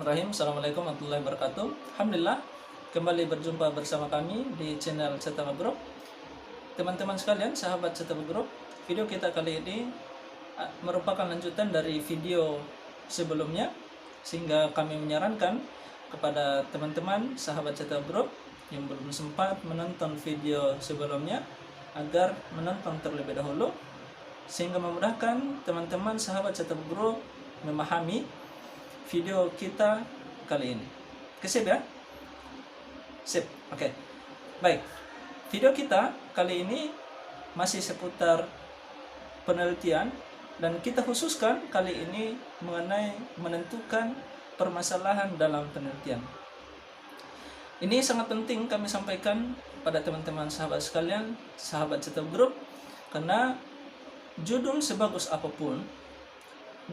Bismillahirrahmanirrahim. Assalamualaikum warahmatullahi wabarakatuh. Alhamdulillah, kembali berjumpa bersama kami di channel Setama Group. Teman-teman sekalian, sahabat Setama Group, video kita kali ini merupakan lanjutan dari video sebelumnya, sehingga kami menyarankan kepada teman-teman sahabat Setama Group yang belum sempat menonton video sebelumnya agar menonton terlebih dahulu, sehingga memudahkan teman-teman sahabat Setama Group memahami video kita kali ini. Sip ya? Sip. Oke. Baik. Video kita kali ini masih seputar penelitian, dan kita khususkan kali ini mengenai menentukan permasalahan dalam penelitian. Ini sangat penting kami sampaikan pada teman-teman sahabat sekalian, sahabat Setama Group, karena judul sebagus apapun,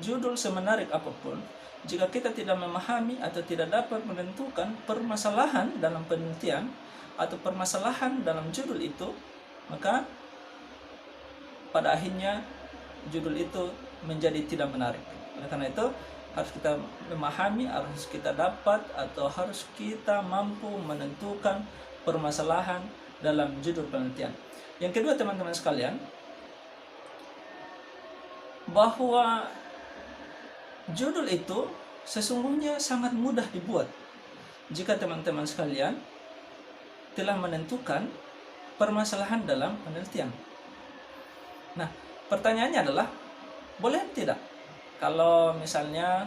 judul semenarik apapun, jika kita tidak memahami atau tidak dapat menentukan permasalahan dalam penelitian atau permasalahan dalam judul itu, maka pada akhirnya judul itu menjadi tidak menarik. Oleh karena itu harus kita memahami, harus kita dapat atau harus kita mampu menentukan permasalahan dalam judul penelitian. Yang kedua, teman-teman sekalian, bahwa judul itu sesungguhnya sangat mudah dibuat jika teman-teman sekalian telah menentukan permasalahan dalam penelitian. Nah, pertanyaannya adalah, boleh tidak kalau misalnya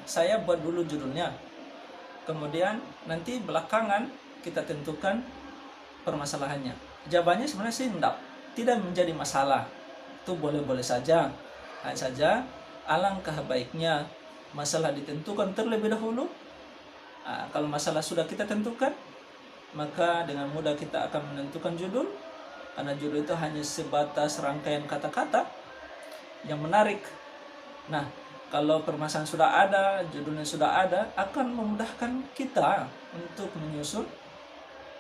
saya buat dulu judulnya, kemudian nanti belakangan kita tentukan permasalahannya? Jawabannya sebenarnya sih tidak menjadi masalah. Itu boleh-boleh saja. Hanya saja alangkah baiknya masalah ditentukan terlebih dahulu. Kalau masalah sudah kita tentukan, maka dengan mudah kita akan menentukan judul, karena judul itu hanya sebatas rangkaian kata-kata yang menarik. Nah, kalau permasalahan sudah ada, judulnya sudah ada, akan memudahkan kita untuk menyusun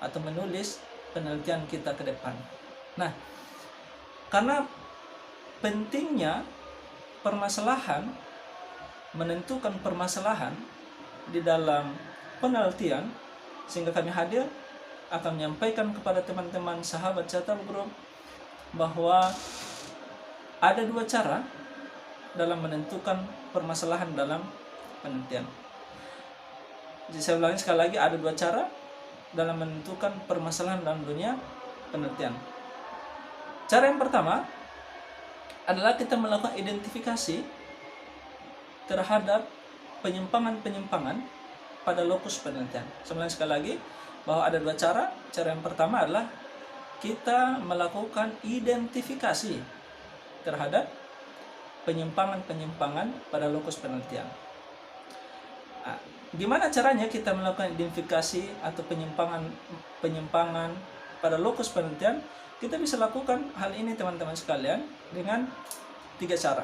atau menulis penelitian kita ke depan. Nah, karena pentingnya permasalahan, menentukan permasalahan di dalam penelitian, sehingga kami hadir akan menyampaikan kepada teman-teman sahabat Setama Group bahwa ada dua cara dalam menentukan permasalahan dalam penelitian. Jadi saya ulangi sekali lagi, ada dua cara dalam menentukan permasalahan dalam dunia penelitian. Cara yang pertama adalah kita melakukan identifikasi terhadap penyimpangan-penyimpangan pada lokus penelitian. Saya ulangi sekali lagi bahwa ada dua cara. Cara yang pertama adalah kita melakukan identifikasi terhadap penyimpangan-penyimpangan pada lokus penelitian. Gimana caranya kita melakukan identifikasi atau penyimpangan pada lokus penelitian? Kita bisa lakukan hal ini, teman-teman sekalian, dengan tiga cara.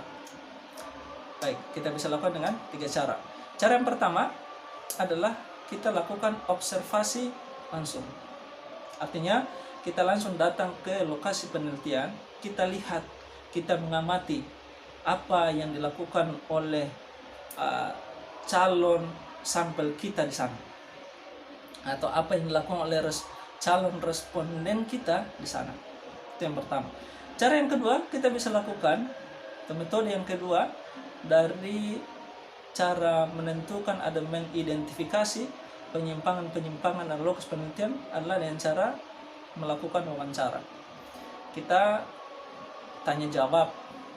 Baik, kita bisa lakukan dengan tiga cara. Cara yang pertama adalah kita lakukan observasi langsung. Artinya kita langsung datang ke lokasi penelitian, kita lihat, kita mengamati apa yang dilakukan oleh calon sampel kita di sana, atau apa yang dilakukan oleh calon responden kita di sana. Itu yang pertama. Cara yang kedua kita bisa lakukan, metode yang kedua dari cara menentukan ada mengidentifikasi penyimpangan-penyimpangan dan lokus penelitian adalah dengan cara melakukan wawancara. Kita tanya jawab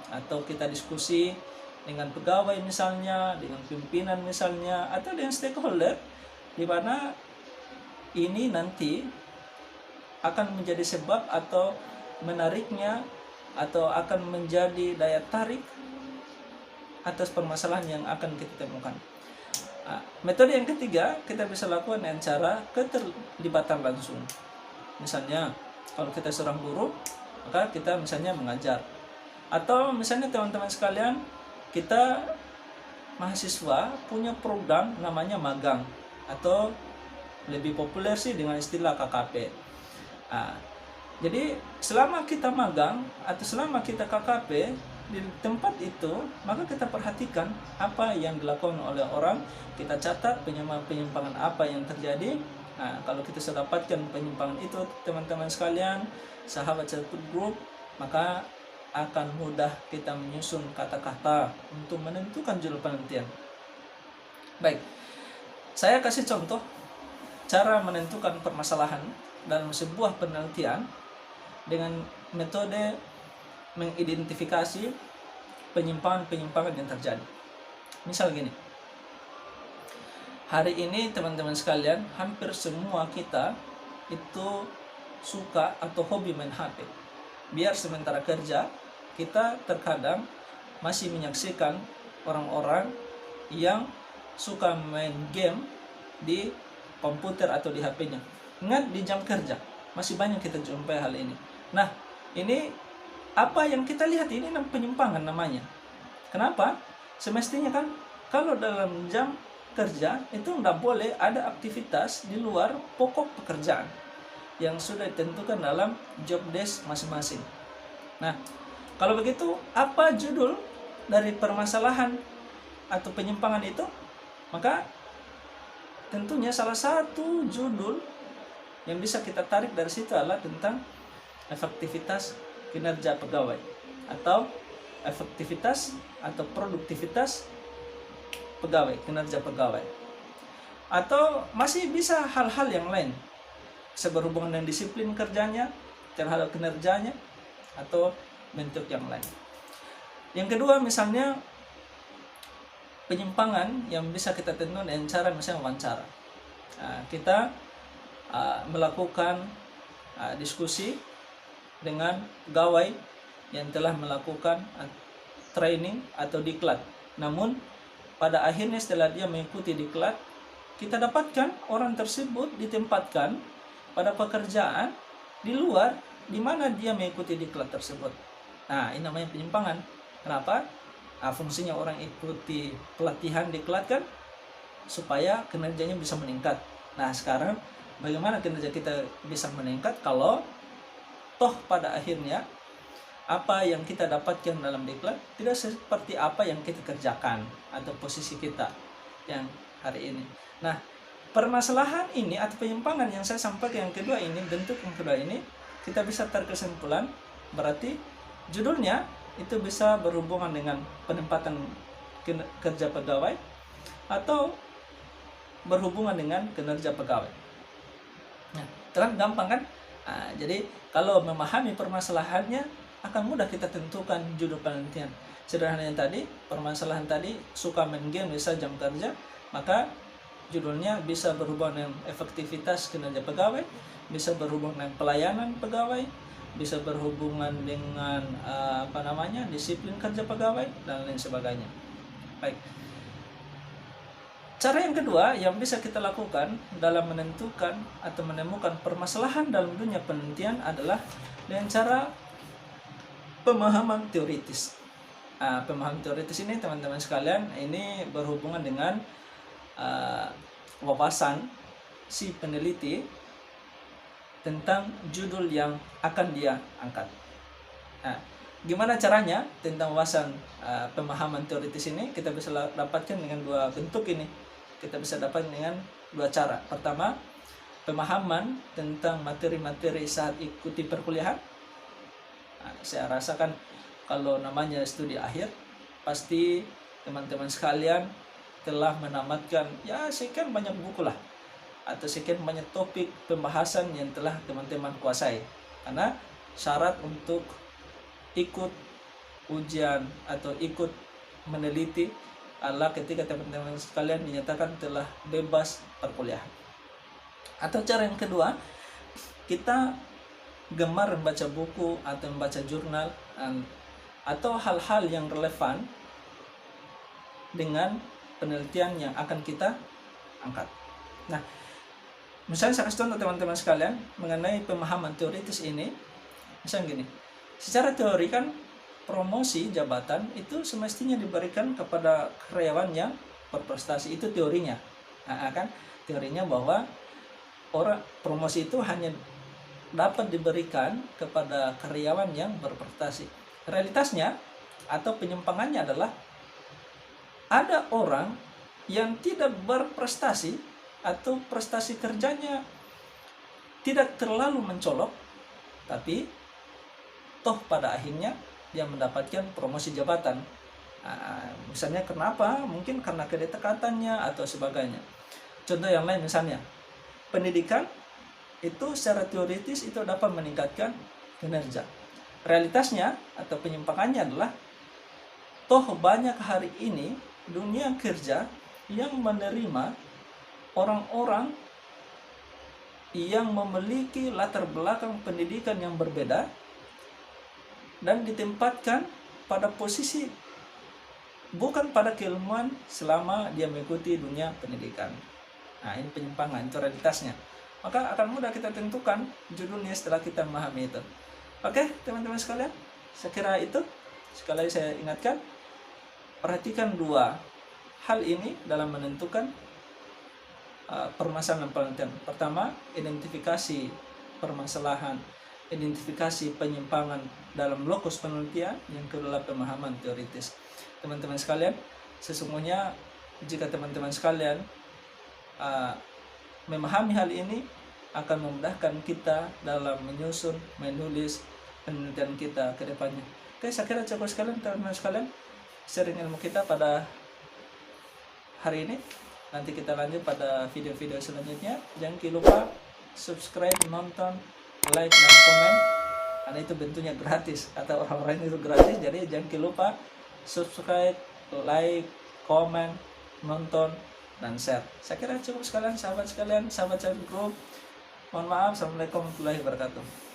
atau kita diskusi dengan pegawai misalnya, dengan pimpinan misalnya, atau dengan stakeholder, di mana ini nanti akan menjadi sebab atau menariknya atau akan menjadi daya tarik atas permasalahan yang akan kita temukan. Metode yang ketiga kita bisa lakukan dengan cara keterlibatan langsung. Misalnya kalau kita seorang guru, maka kita misalnya mengajar, atau misalnya teman-teman sekalian, kita mahasiswa punya program namanya magang, atau lebih populer sih dengan istilah KKP. Jadi selama kita magang atau selama kita KKP, di tempat itu, maka kita perhatikan apa yang dilakukan oleh orang, kita catat penyimpangan apa yang terjadi. Nah, kalau kita sudah dapatkan penyimpangan itu, teman-teman sekalian, sahabat satu grup, maka akan mudah kita menyusun kata-kata untuk menentukan judul penelitian. Baik, saya kasih contoh cara menentukan permasalahan dalam sebuah penelitian dengan metode mengidentifikasi penyimpangan-penyimpangan yang terjadi. Misal gini, hari ini teman-teman sekalian, hampir semua kita itu suka atau hobi main HP. Biar sementara kerja, kita terkadang masih menyaksikan orang-orang yang suka main game di komputer atau di HP-nya. Ingat, di jam kerja masih banyak kita jumpai hal ini. Nah, ini apa yang kita lihat ini penyimpangan namanya. Kenapa? Semestinya kan kalau dalam jam kerja itu tidak boleh ada aktivitas di luar pokok pekerjaan yang sudah ditentukan dalam job desk masing-masing. Nah, kalau begitu, apa judul dari permasalahan atau penyimpangan itu? Maka tentunya salah satu judul yang bisa kita tarik dari situ adalah tentang efektivitas kinerja pegawai, atau efektivitas atau produktivitas pegawai, kinerja pegawai. Atau masih bisa hal-hal yang lain, berhubungan dengan disiplin kerjanya, terhadap kinerjanya, atau bentuk yang lain. Yang kedua, misalnya penyimpangan yang bisa kita tentukan dengan cara misalnya wawancara. Kita melakukan diskusi dengan pegawai yang telah melakukan training atau diklat. Namun pada akhirnya setelah dia mengikuti diklat, kita dapatkan orang tersebut ditempatkan pada pekerjaan di luar di mana dia mengikuti diklat tersebut. Nah, ini namanya penyimpangan. Kenapa? Fungsinya orang ikuti pelatihan diklat kan supaya kinerjanya bisa meningkat. Nah, sekarang bagaimana kinerja kita bisa meningkat kalau toh pada akhirnya apa yang kita dapatkan dalam diklat tidak seperti apa yang kita kerjakan atau posisi kita yang hari ini. Nah, permasalahan ini atau penyimpangan yang saya sampaikan yang kedua ini, bentuk yang kedua ini, kita bisa tarik kesimpulan berarti judulnya itu bisa berhubungan dengan penempatan kerja pegawai atau berhubungan dengan kinerja pegawai. Nah, terang gampang kan? Jadi kalau memahami permasalahannya akan mudah kita tentukan judul penelitian. Sederhananya tadi, permasalahan tadi suka main game bisa jam kerja, maka judulnya bisa berhubungan dengan efektivitas kinerja pegawai, bisa berhubungan dengan pelayanan pegawai, bisa berhubungan dengan disiplin kerja pegawai dan lain sebagainya. Baik. Cara yang kedua yang bisa kita lakukan dalam menentukan atau menemukan permasalahan dalam dunia penelitian adalah dengan cara pemahaman teoritis. Pemahaman teoritis ini teman-teman sekalian ini berhubungan dengan wawasan si peneliti tentang judul yang akan dia angkat. Gimana caranya tentang wawasan pemahaman teoritis ini? Kita bisa dapatkan dengan dua bentuk ini. Kita bisa dapat dengan dua cara. Pertama, pemahaman tentang materi-materi saat ikuti perkuliahan. Saya rasakan kalau namanya studi akhir, pasti teman-teman sekalian telah menamatkan ya sekian banyak buku lah, atau sekian banyak topik pembahasan yang telah teman-teman kuasai. Karena syarat untuk ikut ujian atau ikut meneliti adalah ketika teman-teman sekalian dinyatakan telah bebas perkuliahan. Atau cara yang kedua, kita gemar membaca buku atau membaca jurnal atau hal-hal yang relevan dengan penelitian yang akan kita angkat. Nah, misalnya saya kasih contoh teman-teman sekalian mengenai pemahaman teoritis ini. Misalnya gini, secara teori kan promosi jabatan itu semestinya diberikan kepada karyawan yang berprestasi, itu teorinya. Kan teorinya bahwa orang promosi itu hanya dapat diberikan kepada karyawan yang berprestasi. Realitasnya atau penyimpangannya adalah ada orang yang tidak berprestasi atau prestasi kerjanya tidak terlalu mencolok, tapi toh pada akhirnya dia mendapatkan promosi jabatan. Misalnya kenapa? Mungkin karena kedekatannya atau sebagainya. Contoh yang lain misalnya, pendidikan itu secara teoritis itu dapat meningkatkan kinerja. Realitasnya atau penyimpangannya adalah toh banyak hari ini dunia kerja yang menerima orang-orang yang memiliki latar belakang pendidikan yang berbeda dan ditempatkan pada posisi bukan pada keilmuan selama dia mengikuti dunia pendidikan. Nah, ini penyimpangan, itu realitasnya. Maka akan mudah kita tentukan judulnya setelah kita memahami itu. Oke, teman-teman sekalian, saya kira itu. Sekali lagi saya ingatkan, perhatikan dua hal ini dalam menentukan permasalahan penelitian. Pertama, identifikasi permasalahan, identifikasi penyimpangan dalam lokus penelitian. Yang kedua, pemahaman teoritis. Teman-teman sekalian, sesungguhnya jika teman-teman sekalian memahami hal ini, akan memudahkan kita dalam menyusun, menulis penelitian kita ke depannya. Oke, saya kira cukup sekalian teman-teman sekalian sharing ilmu kita pada hari ini. Nanti kita lanjut pada video-video selanjutnya. Jangan lupa subscribe, nonton, like, dan komen. Karena itu bentuknya gratis atau orang-orang itu gratis. Jadi jangan lupa subscribe, like, komen, nonton, dan share. Saya kira cukup sekalian sahabat sekalian, sahabat Self Group. Mohon maaf. Assalamualaikum warahmatullahi wabarakatuh.